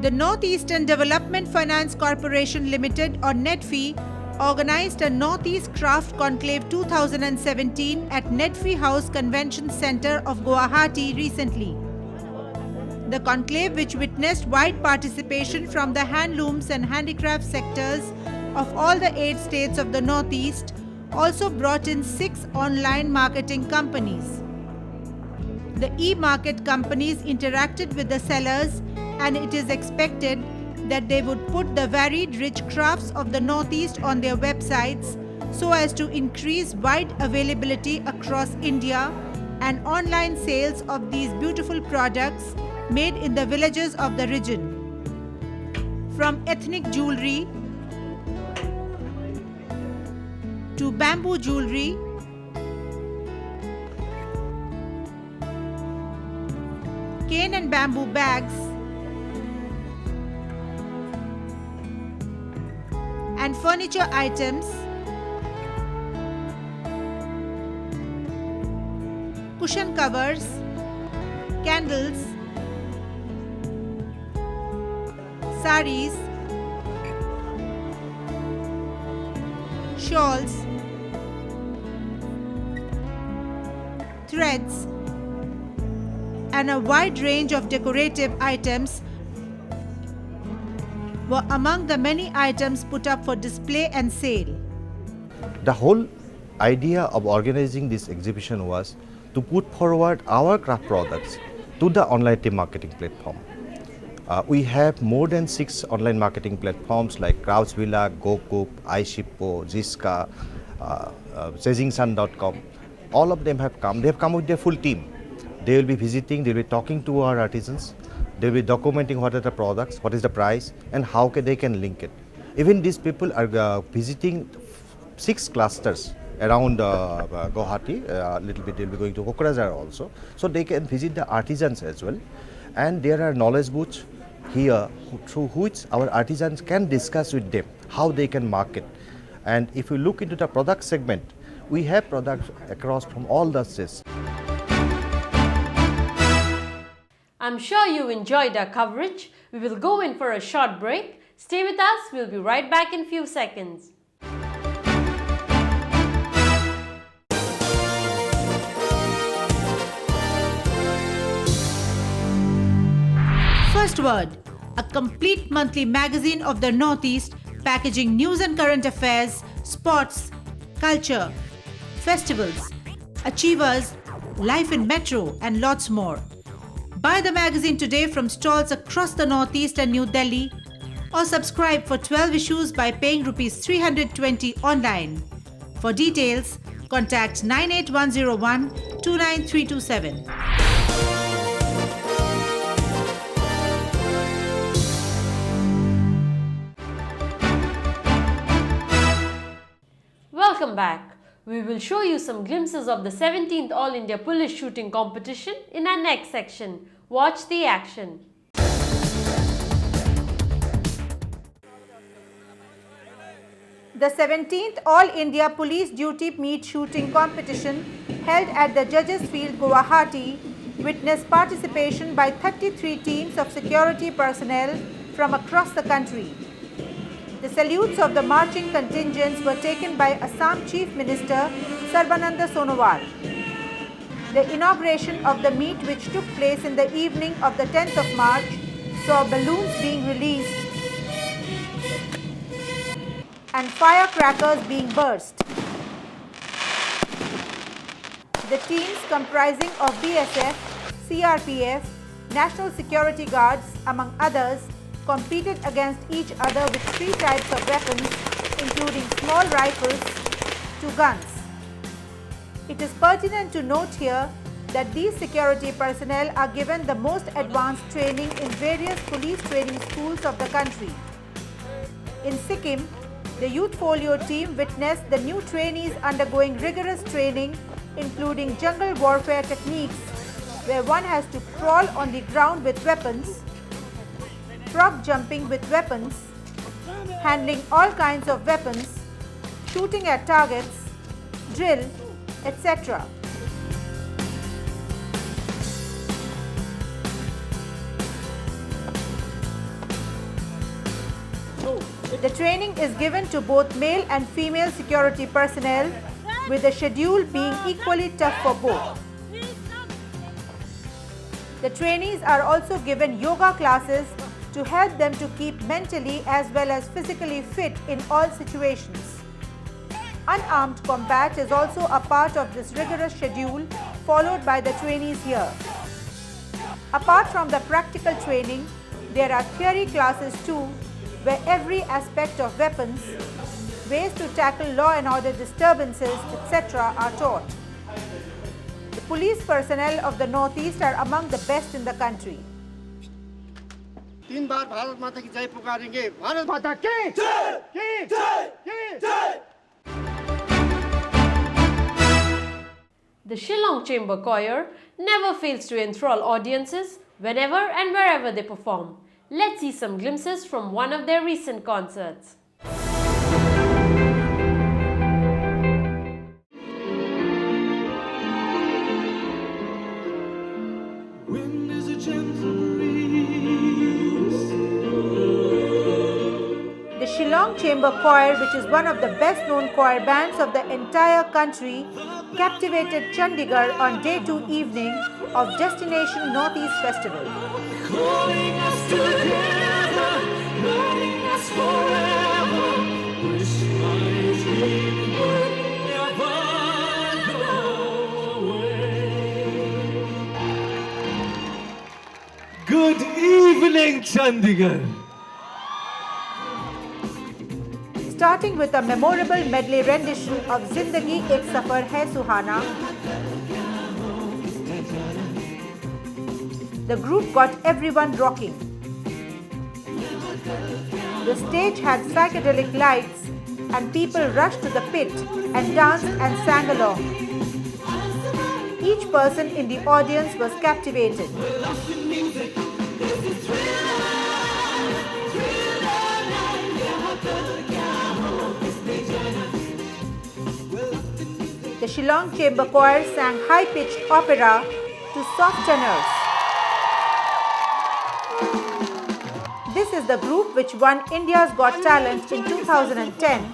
The Northeastern Development Finance Corporation Limited, or NEDFI, organized a Northeast Craft Conclave 2017 at NEDFI House Convention Center of Guwahati recently. The conclave, which witnessed wide participation from the handlooms and handicraft sectors of all the 8 states of the Northeast, also brought in 6 online marketing companies. The e-market companies interacted with the sellers, and it is expected that they would put the varied rich crafts of the Northeast on their websites so as to increase wide availability across India and online sales of these beautiful products made in the villages of the region. From ethnic jewelry to bamboo jewelry, cane and bamboo bags, and furniture items, cushion covers, candles, saris, shawls, threads, and a wide range of decorative items were among the many items put up for display and sale. The whole idea of organizing this exhibition was to put forward our craft products to the online team marketing platform. We have more than 6 online marketing platforms like Craftsvilla, GoCook, iShippo, Ziska, SagingSun.com. All of them have come. They have come with their full team. They will be visiting, they will be talking to our artisans, they will be documenting what are the products, what is the price, and how they can link it. Even these people are visiting 6 clusters around Guwahati, a little bit they will be going to Kokrajhar also, so they can visit the artisans as well. And there are knowledge booths here through which our artisans can discuss with them how they can market. And if you look into the product segment, we have products across from all the states. I'm sure you enjoyed our coverage. We will go in for a short break. Stay with us. We'll be right back in a few seconds. First Word, a complete monthly magazine of the Northeast, packaging news and current affairs, sports, culture, festivals, achievers, life in metro, and lots more. Buy the magazine today from stalls across the Northeast and New Delhi, or subscribe for 12 issues by paying Rs 320 online. For details, contact 98101 29327. Welcome back. We will show you some glimpses of the 17th All India Police Shooting Competition in our next section. Watch the action. The 17th All India Police Duty Meet Shooting Competition, held at the Judges Field, Guwahati, witnessed participation by 33 teams of security personnel from across the country. The salutes of the marching contingents were taken by Assam Chief Minister Sarbananda Sonowal. The inauguration of the meet, which took place in the evening of the 10th of March, saw balloons being released and firecrackers being burst. The teams, comprising of BSF, CRPF, National Security Guards, among others, competed against each other with 3 types of weapons, including small rifles to guns. It is pertinent to note here that these security personnel are given the most advanced training in various police training schools of the country. In Sikkim, the Youth Folio team witnessed the new trainees undergoing rigorous training, including jungle warfare techniques, where one has to crawl on the ground with weapons, frog jumping with weapons, handling all kinds of weapons, shooting at targets, drill, etc. The training is given to both male and female security personnel, with the schedule being equally tough for both. The trainees are also given yoga classes to help them to keep mentally as well as physically fit in all situations. Unarmed combat is also a part of this rigorous schedule followed by the trainees here. Apart from the practical training, there are theory classes too, where every aspect of weapons, ways to tackle law and order disturbances, etc. are taught. The police personnel of the Northeast are among the best in the country. 3 बार भारत माता की जय पुकारेंगे। भारत माता की जय, की जय, की जय। The Shillong Chamber Choir never fails to enthrall audiences whenever and wherever they perform. Let's see some glimpses from one of their recent concerts. The Shillong Chamber Choir, which is one of the best-known choir bands of the entire country, captivated Chandigarh on Day 2 evening of Destination Northeast Festival. Calling us together, guiding us forever. Wish my dream would never go away. Good evening, Chandigarh. Starting with a memorable medley rendition of Zindagi Ek Safar Hai Suhana, the group got everyone rocking. The stage had psychedelic lights and people rushed to the pit and danced and sang along. Each person in the audience was captivated. The Shillong Chamber Choir sang high-pitched opera to soft tenors. This is the group which won India's Got Talent in 2010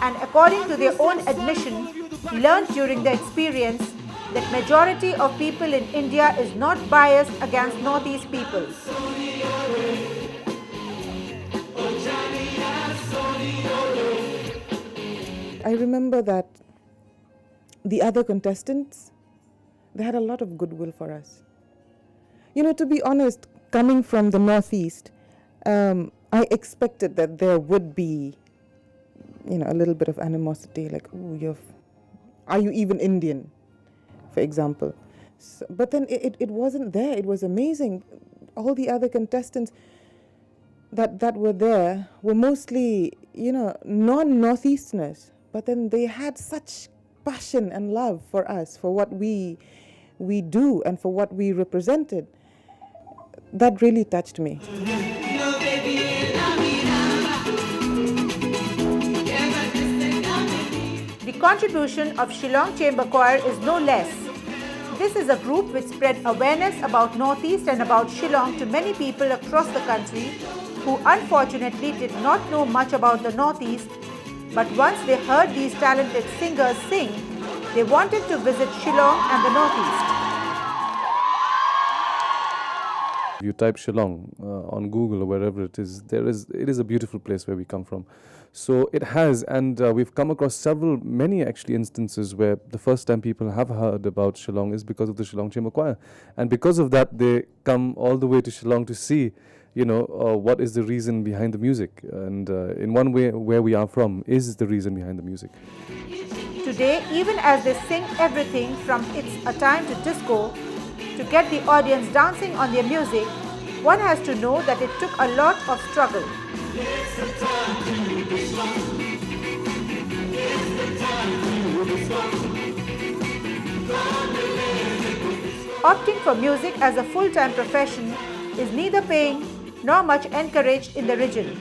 and, according to their own admission, learned during the experience that majority of people in India is not biased against Northeast people. I remember that the other contestants, they had a lot of goodwill for us. You know, to be honest, coming from the Northeast, I expected that there would be, you know, a little bit of animosity, like, oh, are you even Indian, for example. So, but then it wasn't there. It was amazing. All the other contestants that were there were mostly, you know, non-Northeasterners, but then they had such passion and love for us, for what we do and for what we represented. That really touched me. The contribution of Shillong Chamber Choir is no less. This is a group which spread awareness about Northeast and about Shillong to many people across the country who unfortunately did not know much about the Northeast, but once they heard these talented singers sing, they wanted to visit Shillong and the Northeast. You type Shillong on Google or wherever it is, it is a beautiful place where we come from. So it has, and we've come across many actually instances where the first time people have heard about Shillong is because of the Shillong Chamber Choir. And because of that, they come all the way to Shillong to see, you know, what is the reason behind the music. And in one way, where we are from is the reason behind the music. Today, even as they sing everything from It's a Time to Disco to get the audience dancing on their music, one has to know that it took a lot of struggle. Opting for music as a full-time profession is neither paying nor much encouraged in the region.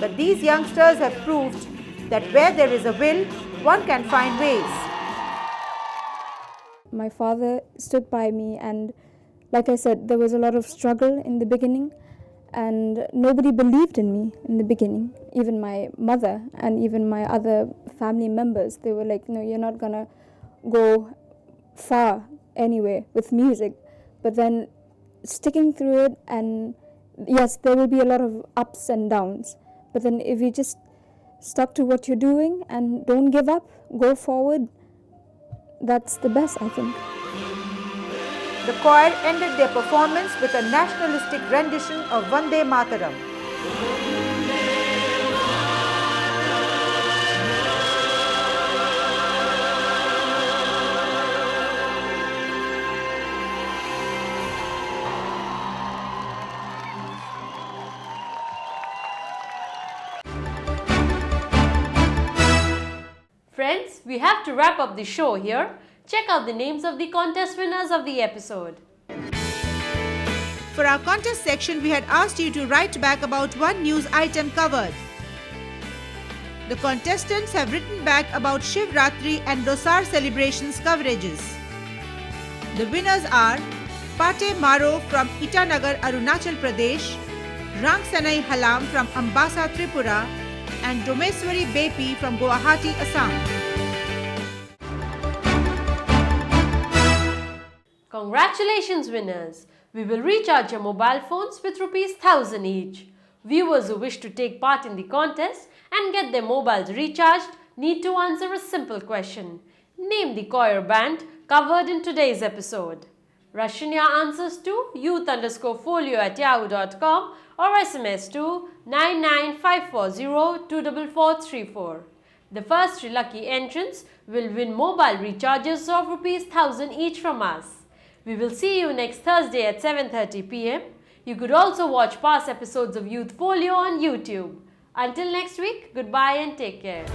But these youngsters have proved that where there is a will, one can find ways. My father stood by me, and like I said, there was a lot of struggle in the beginning, and nobody believed in me in the beginning. Even my mother and even my other family members, they were like, no, you're not gonna go far anyway with music. But then sticking through it, and yes, there will be a lot of ups and downs, but then if you just stuck to what you're doing and don't give up, go forward, that's the best, I think. The choir ended their performance with a nationalistic rendition of Vande Mataram. Friends, we have to wrap up the show here. Check out the names of the contest winners of the episode. For our contest section, we had asked you to write back about one news item covered. The contestants have written back about Shivratri and Dosar celebrations coverages. The winners are Pate Maro from Itanagar, Arunachal Pradesh, Rang Sanai Halam from Ambasa, Tripura, and Domeswari Bepi from Guwahati, Assam. Congratulations winners! We will recharge your mobile phones with ₹1,000 each. Viewers who wish to take part in the contest and get their mobiles recharged need to answer a simple question. Name the choir band covered in today's episode. Russian your answers to youth_folio@yahoo.com or SMS to 99540 The first 3 lucky entrants will win mobile recharges of ₹1,000 each from us. We will see you next Thursday at 7:30 p.m. You could also watch past episodes of Youth Folio on YouTube. Until next week, goodbye and take care.